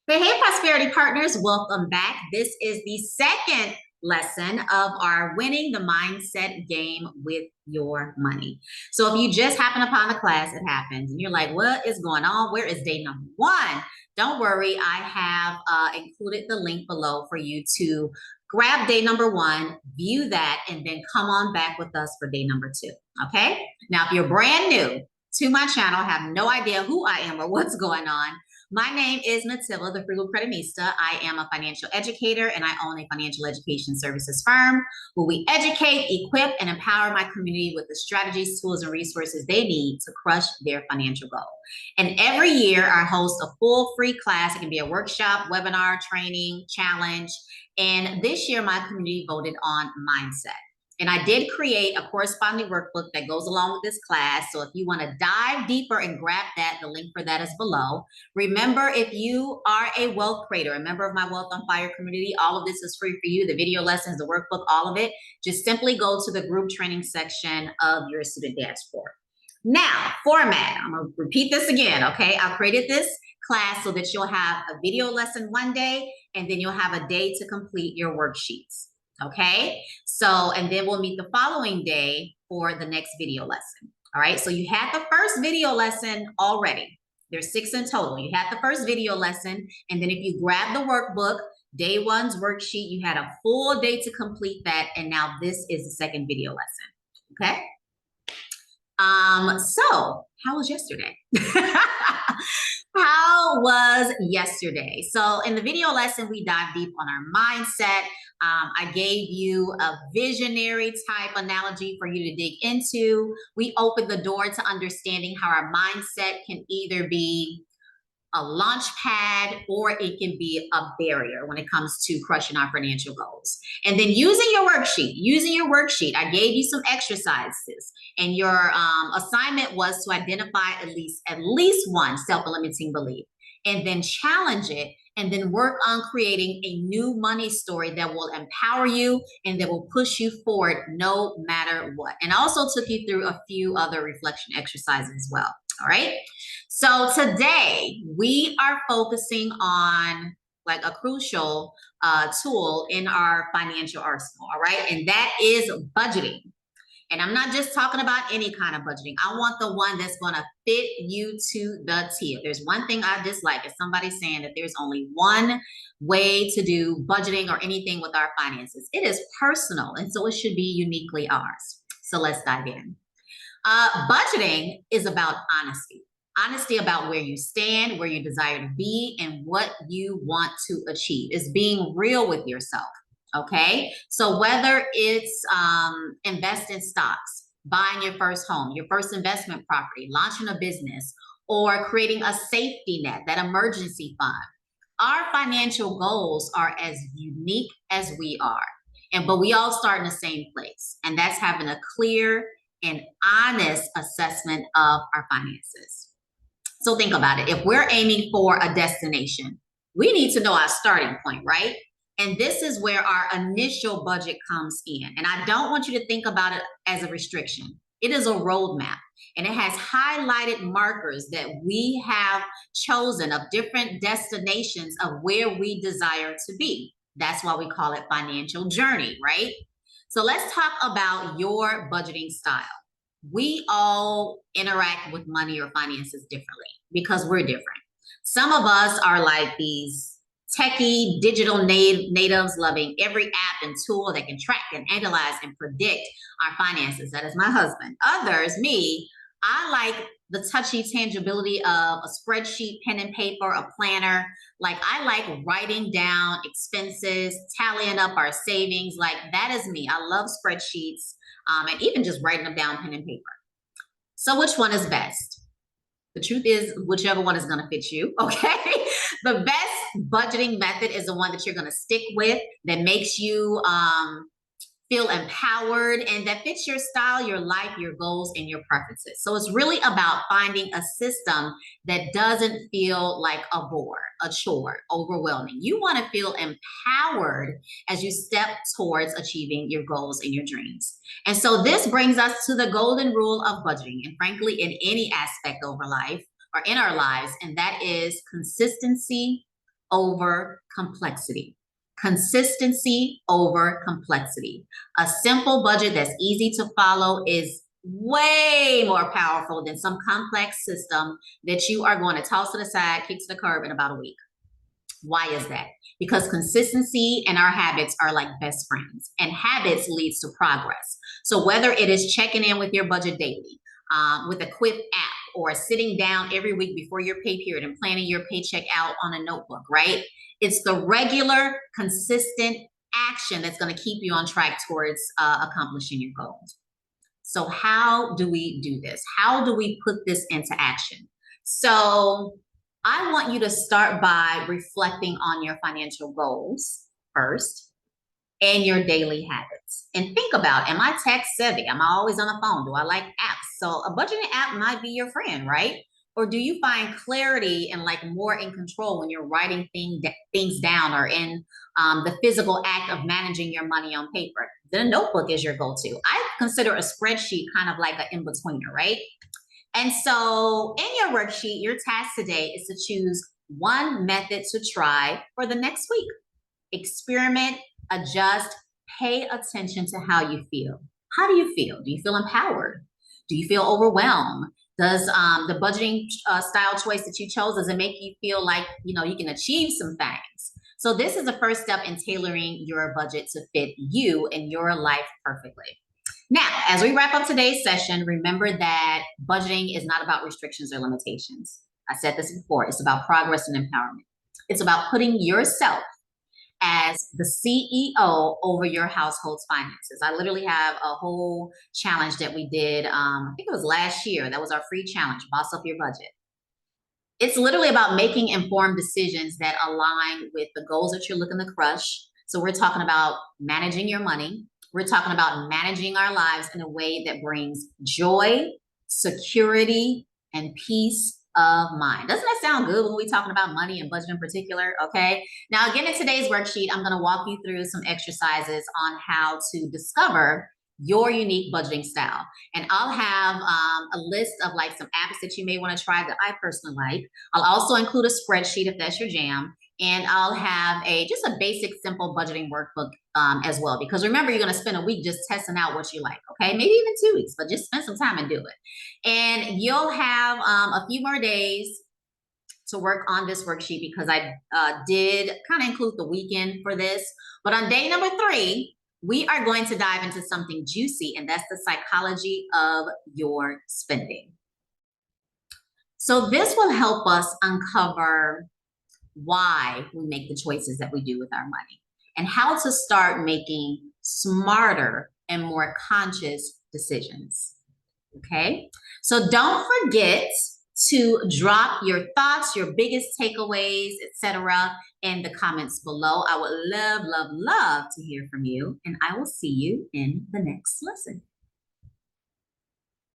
Hey, Prosperity Partners, welcome back. This is the second lesson of our Winning the Mindset game with your money. So if you just happen upon the class, it happens, and you're like, what is going on? Where is day number one? Don't worry, I have included the link below for you to grab day number one, view that, and then come on back with us for day number two, okay? Now, if you're brand new to my channel, have no idea who I am or what's going on, my name is Matilda, the Frugal Creditinista. I am a financial educator and I own a financial education services firm where we educate, equip, and empower my community with the strategies, tools, and resources they need to crush their financial goal. And every year I host a full free class. It can be a workshop, webinar, training, challenge. And this year my community voted on mindset. And I did create a corresponding workbook that goes along with this class. So if you want to dive deeper and grab that, the link for that is below. Remember, if you are a wealth creator, a member of my Wealth on Fire community, all of this is free for you. The video lessons, the workbook, all of it. Just simply go to the group training section of your student dashboard. Now, format. I'm going to repeat this again, okay? I created this class so that you'll have a video lesson one day, and then you'll have a day to complete your worksheets. Okay, so, and then we'll meet the following day for the next video lesson. All right, so you had the first video lesson already. There's 6 in total. You had the first video lesson, and then if you grab the workbook, day one's worksheet, you had a full day to complete that, and now this is the second video lesson. Okay. So how was yesterday? How was yesterday? So in the video lesson, we dive deep on our mindset. I gave you a visionary type analogy for you to dig into. We opened the door to understanding how our mindset can either be a launch pad or it can be a barrier when it comes to crushing our financial goals. And then using your worksheet, I gave you some exercises, and your assignment was to identify at least one self-limiting belief, and then challenge it, and then work on creating a new money story that will empower you and that will push you forward no matter what. And I also took you through a few other reflection exercises as well. All right. So today we are focusing on like a crucial tool in our financial arsenal. All right. And that is budgeting. And I'm not just talking about any kind of budgeting. I want the one that's going to fit you to the T. If there's one thing I dislike, is somebody saying that there's only one way to do budgeting or anything with our finances. It is personal, and so it should be uniquely ours. So let's dive in. Budgeting is about honesty. Honesty about where you stand, where you desire to be, and what you want to achieve. Is being real with yourself. Okay, so whether it's invest in stocks, buying your first home, your first investment property, launching a business, or creating a safety net, that emergency fund, our financial goals are as unique as we are. But we all start in the same place, and that's having a clear and honest assessment of our finances. So think about it. If we're aiming for a destination, we need to know our starting point, right? And this is where our initial budget comes in. And I don't want you to think about it as a restriction. It is a roadmap, and it has highlighted markers that we have chosen of different destinations of where we desire to be. That's why we call it financial journey, right? So let's talk about your budgeting style. We all interact with money or finances differently because we're different. Some of us are like these techie digital natives, loving every app and tool that can track and analyze and predict our finances. That is my husband. Others, me, I like the touchy tangibility of a spreadsheet, pen and paper, a planner. Like I like writing down expenses, tallying up our savings. Like that is me. I love spreadsheets and even just writing them down pen and paper. So which one is best? The truth is, whichever one is going to fit you, okay? The best budgeting method is the one that you're going to stick with, that makes you feel empowered, and that fits your style, your life, your goals, and your preferences. So it's really about finding a system that doesn't feel like a bore, a chore, overwhelming. You want to feel empowered as you step towards achieving your goals and your dreams. And so this brings us to the golden rule of budgeting, and frankly, in any aspect of our life or in our lives, and that is consistency over complexity. Consistency over complexity. A simple budget that's easy to follow is way more powerful than some complex system that you are going to toss to the side, kick to the curb in about a week. Why is that? Because consistency and our habits are like best friends, and habits leads to progress. So whether it is checking in with your budget daily, with a quick app, or sitting down every week before your pay period and planning your paycheck out on a notebook, right? It's the regular, consistent action that's going to keep you on track towards accomplishing your goals. So how do we do this? How do we put this into action? So I want you to start by reflecting on your financial goals first and your daily habits. And think about, am I tech savvy? Am I always on the phone? Do I like apps? So a budgeting app might be your friend, right? Or do you find clarity and like more in control when you're writing things down, or in the physical act of managing your money on paper? Then a notebook is your go-to. I consider a spreadsheet kind of like an in-betweener, right? And so in your worksheet, your task today is to choose one method to try for the next week. Experiment, adjust, pay attention to how you feel. How do you feel? Do you feel empowered? Do you feel overwhelmed? Does the budgeting style choice that you chose, does it make you feel like, you can achieve some things? So this is the first step in tailoring your budget to fit you and your life perfectly. Now, as we wrap up today's session, remember that budgeting is not about restrictions or limitations. I said this before, it's about progress and empowerment. It's about putting yourself as the CEO over your household's finances. I literally have a whole challenge that we did, I think it was last year. That was our free challenge, Boss Up Your Budget. It's literally about making informed decisions that align with the goals that you're looking to crush. So we're talking about managing your money. We're talking about managing our lives in a way that brings joy, security, and peace of mind. Doesn't that sound good when we're talking about money and budget in particular? Okay. Now, again, in today's worksheet, I'm going to walk you through some exercises on how to discover your unique budgeting style. And I'll have a list of like some apps that you may want to try that I personally like. I'll also include a spreadsheet if that's your jam. And I'll have just a basic, simple budgeting workbook as well. Because remember, you're going to spend a week just testing out what you like, okay? Maybe even 2 weeks, but just spend some time and do it. And you'll have a few more days to work on this worksheet, because I did kind of include the weekend for this. But on day number 3, we are going to dive into something juicy, and that's the psychology of your spending. So this will help us uncover why we make the choices that we do with our money, and how to start making smarter and more conscious decisions. Okay, so don't forget to drop your thoughts, your biggest takeaways, etc., in the comments below. I would love, love, love to hear from you, and I will see you in the next lesson.